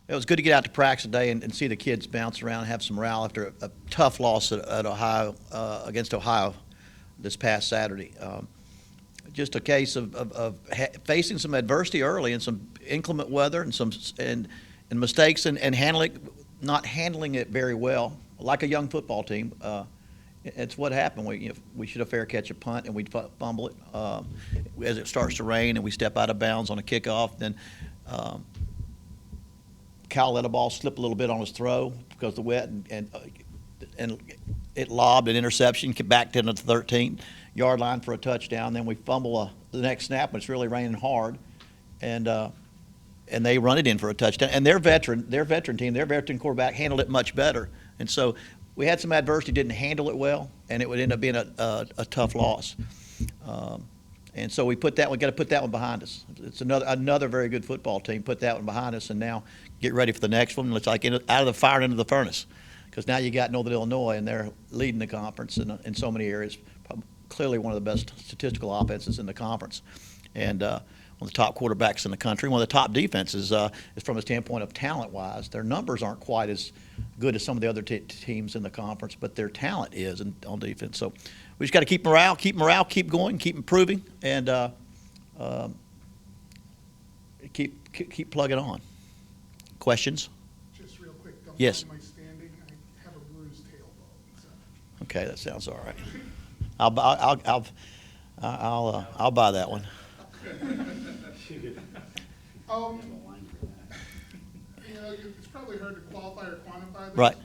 It was good to get out to practice today and see the kids bounce around and have some morale after a tough loss at Ohio against Ohio this past Saturday. Just a case of facing some adversity early and some inclement weather and mistakes and not handling it very well, like a young football team. It's what happened. We should have fair catch a punt and we'd fumble it as it starts to rain and we step out of bounds on a kickoff. Then Cal let a ball slip a little bit on his throw because of the wet and it lobbed an interception back into the 13-yard line for a touchdown. Then we fumble the next snap when it's really raining hard, and they run it in for a touchdown. And their veteran quarterback handled it much better. And so we had some adversity, didn't handle it well, and it would end up being a tough loss. And so we got to put that one behind us. It's another very good football team. Put that one behind us, and now get ready for the next one. It's like out of the fire and into the furnace, because now you got Northern Illinois, and they're leading the conference in so many areas. Clearly one of the best statistical offenses in the conference, and one of the top quarterbacks in the country. One of the top defenses is from a standpoint of talent-wise. Their numbers aren't quite as good as some of the other teams in the conference, but their talent is on defense. So we just got to keep morale, keep going, keep improving, and keep plugging on. Questions? Just real quick. Yes. My standing, I have a bruised tailbone. So. Okay, that sounds all right. I'll buy that one. It's probably hard to qualify or quantify this. Right.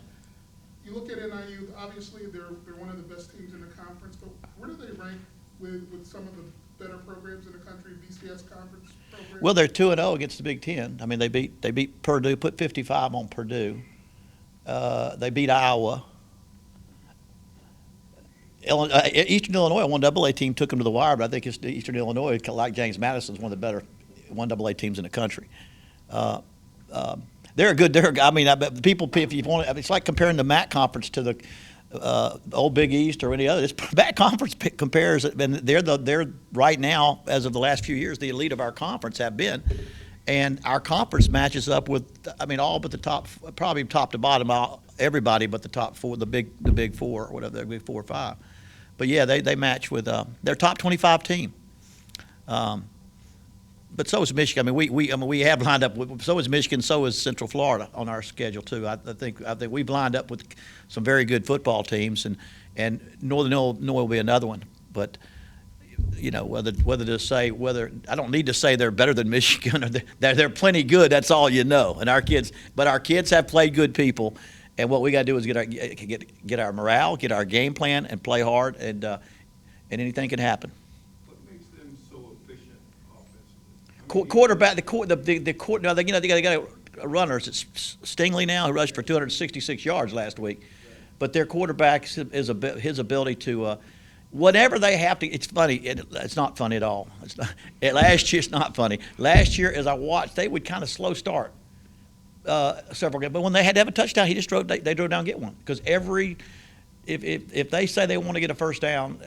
You look at NIU, obviously they're one of the best teams in the conference, but where do they rank with some of the better programs in the country, BCS conference programs? Well, they're 2-0 against the Big Ten. I mean, they beat Purdue, put 55 on Purdue. They beat Iowa. Eastern Illinois, a 1AA team, took them to the wire, but I think Eastern Illinois, like James Madison, is one of the better 1AA teams in the country. They're good. People, if you want, it's like comparing the MAC conference to the old Big East or any other. This MAC conference compares, and they're right now, as of the last few years, the elite of our conference have been, and our conference matches up with, all but the top, probably top to bottom, everybody but the top four, the big four, or whatever, the big 4 or 5. But yeah, they match with their top 25 team. But so is Michigan. We have lined up with, so is Michigan, so is Central Florida on our schedule too. I think we've lined up with some very good football teams, and Northern Illinois will be another one. But whether I don't need to say they're better than Michigan, or they're plenty good. That's all you know. And our kids have played good people, and what we got to do is get our morale, get our game plan, and play hard, and anything can happen. Quarterback, they got runners. It's Stingley now, who rushed for 266 yards last week. But their quarterback his ability to, whatever they have to. It's funny. It's not funny at all. Last year, it's not funny. Last year, as I watched, they would kind of slow start several games. But when they had to have a touchdown, they drove down and get one. Because if they say they want to get a first down,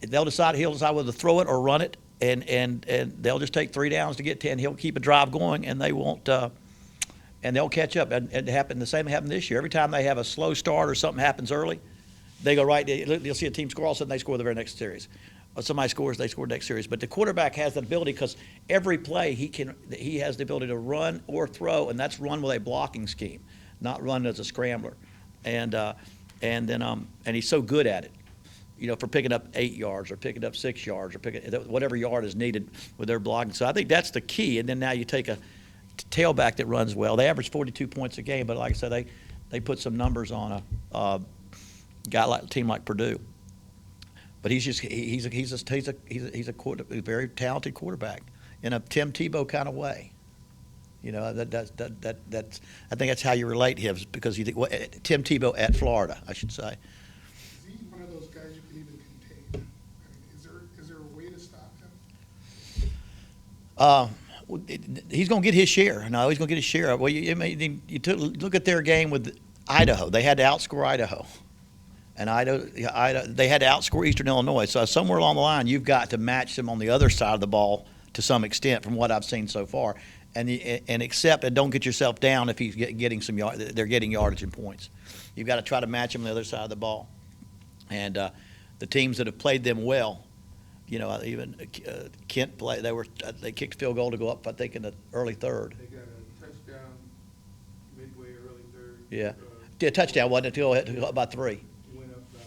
he'll decide whether to throw it or run it. And they'll just take 3 downs to get 10. He'll keep a drive going, and they won't. And they'll catch up. And the same happened this year. Every time they have a slow start or something happens early, they go right. You'll see a team score. All of a sudden, they score the very next series. Or somebody scores, they score the next series. But the quarterback has the ability, because every play he has the ability to run or throw, and that's run with a blocking scheme, not run as a scrambler. And he's so good at it. For picking up 8 yards or picking up 6 yards or picking whatever yard is needed with their blocking. So I think that's the key. And then now you take a tailback that runs well. They average 42 points a game, but like I said, they put some numbers on a team like Purdue. But he's a very talented quarterback in a Tim Tebow kind of way. That's I think that's how you relate him, because Tim Tebow at Florida, I should say. He's going to get his share. No, he's going to get his share. Well, you look at their game with Idaho. They had to outscore Idaho. And they had to outscore Eastern Illinois. So somewhere along the line, you've got to match them on the other side of the ball to some extent, from what I've seen so far. and accept and don't get yourself down if he's getting some they're getting yardage and points. You've got to try to match them on the other side of the ball. And the teams that have played them well, even Kent play. They kicked a field goal to go up, I think, in the early third. They got a touchdown midway early third. Yeah, a touchdown wasn't until about 3. Went up by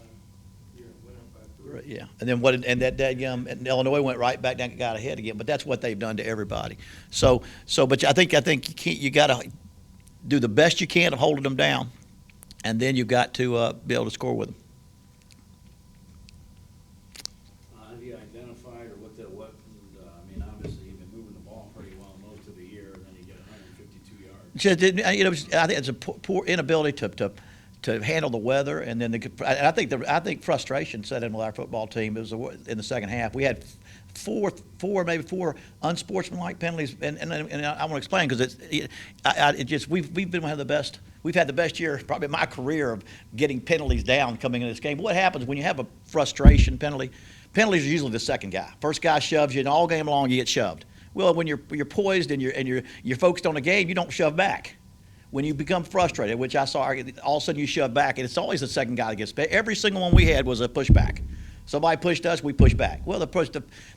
3. Yeah, and then and and Illinois went right back down and got ahead again. But that's what they've done to everybody. But I think you got to do the best you can of holding them down, and then you've got to be able to score with them. Have you identified or what? I mean, obviously you've been moving the ball pretty well most of the year, and then you get 152 yards. I think it's a poor inability to handle the weather, and then I think frustration set in with our football team. It was in the second half. We had four unsportsmanlike penalties, and I want to explain because we've been one of the best. We've had the best year probably in my career of getting penalties down coming into this game. But what happens when you have a frustration penalty? Penalties are usually the second guy. First guy shoves you, and all game long you get shoved. Well, when you're poised and you're focused on the game, you don't shove back. When you become frustrated, which I saw, all of a sudden you shove back, and it's always the second guy that gets paid. Every single one we had was a pushback. Somebody pushed us, we push back. Well,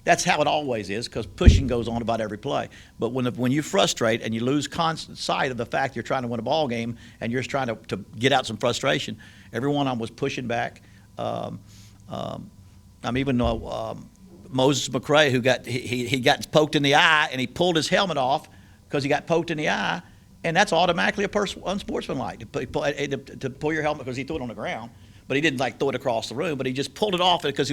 that's how it always is, because pushing goes on about every play. But when you frustrate and you lose constant sight of the fact you're trying to win a ball game and you're just trying to get out some frustration, every one of them was pushing back. Even Moses McCray, who he got poked in the eye, and he pulled his helmet off because he got poked in the eye. And that's automatically unsportsmanlike to pull your helmet because he threw it on the ground, but he didn't throw it across the room. But he just pulled it off because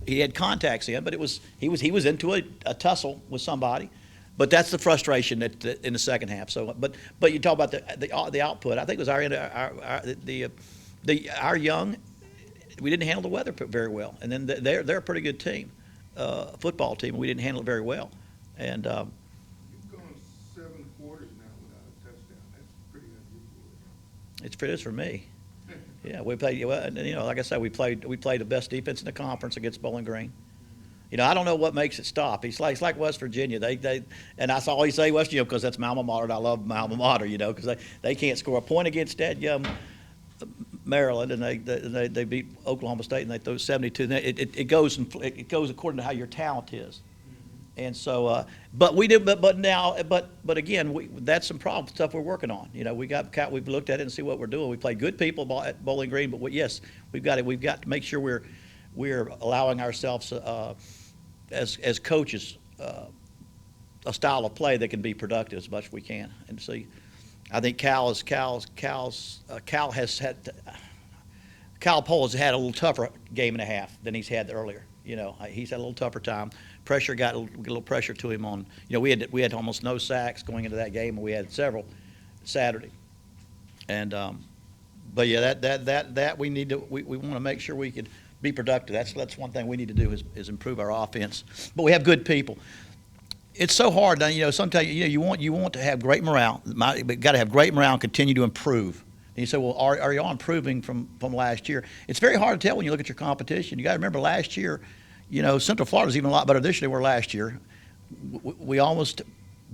he had contacts in. But he was into a tussle with somebody. But that's the frustration in the second half. So, but you talk about the output. I think it was our young. We didn't handle the weather very well, and then they're a pretty good team, football team. And we didn't handle it very well, and. It is for me. Yeah, we played. Like I said, we played the best defense in the conference against Bowling Green. I don't know what makes it stop. It's like West Virginia. And I always say West Virginia because that's my alma mater. And I love my alma mater. Because they can't score a point against Maryland, and they beat Oklahoma State, and they throw 72. It goes according to how your talent is. And so, but again, that's some problem stuff we're working on. We've looked at it and see what we're doing. We play good people at Bowling Green, but yes, we've got to make sure we're allowing ourselves as coaches a style of play that can be productive as much as we can. And see, I think Cal Pohl has had a little tougher game and a half than he's had earlier. He's had a little tougher time. Pressure got a little pressure to him on. We had almost no sacks going into that game, and we had several Saturday. And but yeah, that we need to we want to make sure we can be productive. That's one thing we need to do is improve our offense. But we have good people. It's so hard. Sometimes you want to have great morale. But got to have great morale and continue to improve. And you say, well, are y'all improving from last year? It's very hard to tell when you look at your competition. You got to remember last year. Central Florida was even a lot better this year than we were last year. We almost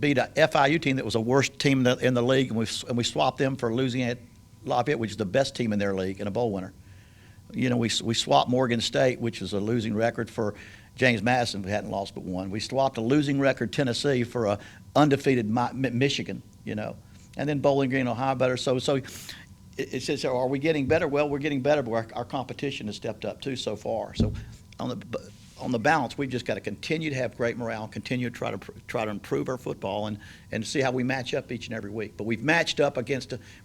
beat a FIU team that was the worst team in the league, and we swapped them for Louisiana Lafayette, which is the best team in their league and a bowl winner. We swapped Morgan State, which is a losing record, for James Madison, who hadn't lost but one. We swapped a losing record Tennessee for a undefeated Michigan. And then Bowling Green, Ohio, better. So it says, are we getting better? Well, we're getting better, but our competition has stepped up too so far. So on the balance, we've just got to continue to have great morale, continue to try to improve our football, and see how we match up each and every week. But we've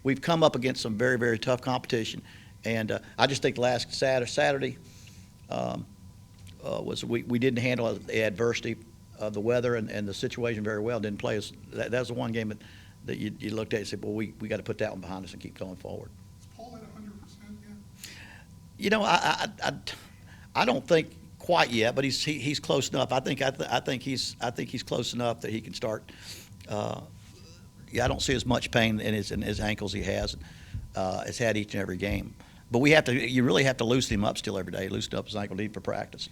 we've come up against some very, very tough competition, and I just think last Saturday we didn't handle the adversity of the weather and the situation very well. Didn't play us. That was the one game that you looked at and said, well, we got to put that one behind us and keep going forward. Is Paul at 100% yet? I don't think quite yet, but he's close enough. I think he's close enough that he can start. I don't see as much pain in his ankles he has had each and every game. But you really have to loosen him up still every day. Loosen up his ankle deep for practice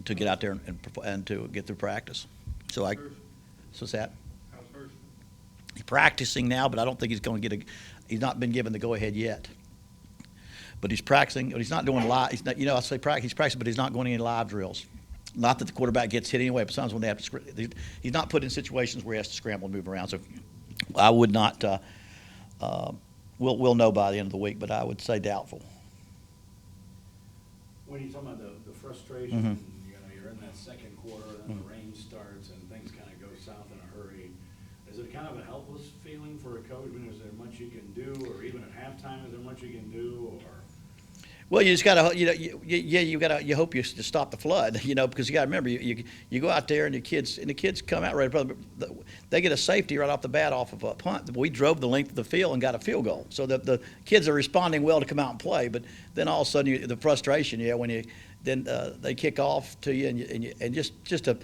to get out there and to get through practice. So what's that? How's Hershey? practicing now, but I don't think he's going to get he's not been given the go-ahead yet. But he's practicing, but he's not doing live, he's not, I say practice, he's practicing, but he's not going to any live drills. Not that the quarterback gets hit anyway, but sometimes when they have to, he's not put in situations where he has to scramble and move around. So I would not, we'll know by the end of the week, but I would say doubtful. When you're talking about the frustration, Mm-hmm. you're in that second quarter, then the rain starts and things kind of go south in a hurry. Is it kind of a helpless feeling for a coach? I mean, is there much you can do, or even at halftime, is there much you can do, or? Well, you just gotta, you hope you stop the flood, because you gotta remember, you go out there and the kids come out right, they get a safety right off the bat off of a punt. We drove the length of the field and got a field goal, so the kids are responding well to come out and play. But then all of a sudden, the frustration, when they kick off to you and just a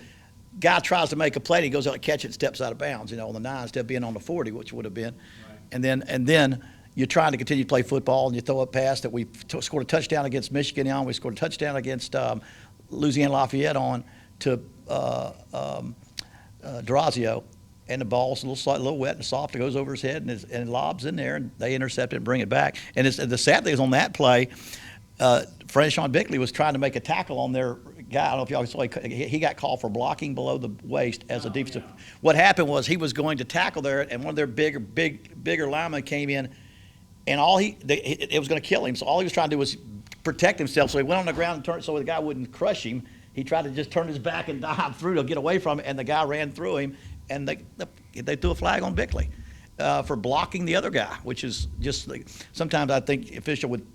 guy tries to make a play, and he goes out and catch it, steps out of bounds, on the 9 instead of being on the 40, which would have been, Right. and then. You're trying to continue to play football, and you throw it past that. We scored a touchdown against Michigan on. We scored a touchdown against Louisiana Lafayette on to Durazio, and the ball's a little wet and soft. It goes over his head, and it lobs in there, and they intercept it and bring it back. And the sad thing is on that play, Sean Bickley was trying to make a tackle on their guy. I don't know if y'all saw, he got called for blocking below the waist as a defensive. Yeah. What happened was he was going to tackle there, and one of their bigger linemen came in. And it was going to kill him. So all he was trying to do was protect himself. So he went on the ground and turned so the guy wouldn't crush him. He tried to just turn his back and dive through to get away from it. And the guy ran through him. And they threw a flag on Bickley for blocking the other guy, which is just sometimes I think the official would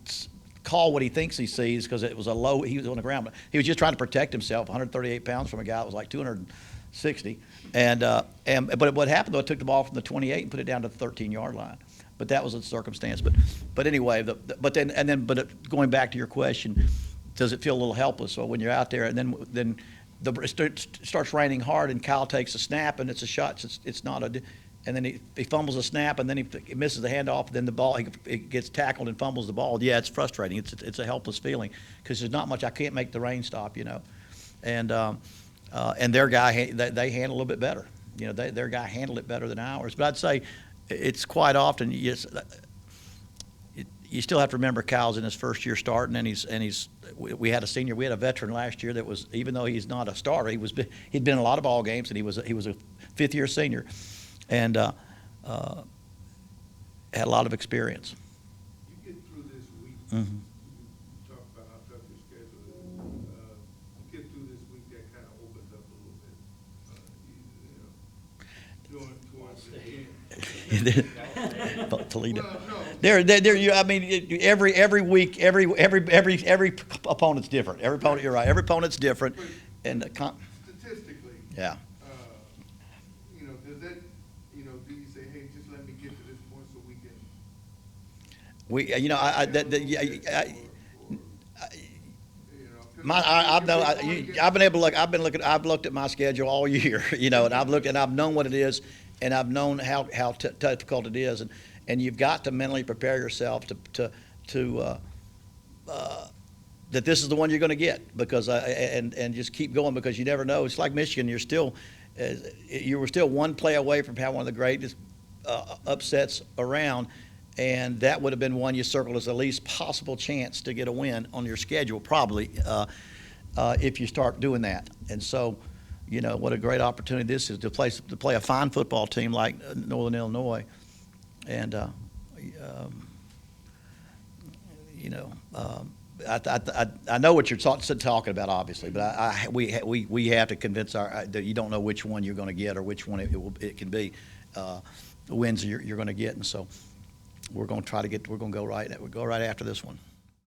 call what he thinks he sees because it was he was on the ground. But he was just trying to protect himself, 138 pounds from a guy that was like 260. But what happened though, it took the ball from the 28 and put it down to the 13-yard line. But that was a circumstance. But anyway, but going back to your question, does it feel a little helpless? So when you're out there and then it starts raining hard and Kyle takes a snap and it's a shot. It's not a, and then he fumbles a snap and then he misses the handoff. Then the ball he gets tackled and fumbles the ball. Yeah, it's frustrating. It's a helpless feeling because there's not much. I can't make the rain stop, and their guy they handle a little bit better. Their guy handled it better than ours. But I'd say. It's quite often you still have to remember Kyle's in his first year starting, and we had a veteran last year that was, even though he's not a starter, he'd been in a lot of ball games, and he was a fifth-year senior, and had a lot of experience. You get through this week, Mm-hmm. you talk about how tough your schedule is. You get through this week, that kind of opens up a little bit. Towards the end. Toledo. Well, no. I mean, every week, every opponent's different. Every opponent, you're right. Every opponent's different, and Statistically, yeah. does that, do you say, hey, just let me get to this point so we can? I've looked at my schedule all year, and I've known what it is, and I've known how difficult it is, and you've got to mentally prepare yourself to that this is the one you're going to get because and just keep going because you never know. It's like Michigan, you were still one play away from having one of the greatest upsets around. And that would have been one you circled as the least possible chance to get a win on your schedule, probably, if you start doing that. And so, what a great opportunity this is to play a fine football team like Northern Illinois. And, I know what you're talking about, obviously, but we have to convince that you don't know which one you're going to get or which one it can be, the wins you're going to get. And so, we're going to go right after this one.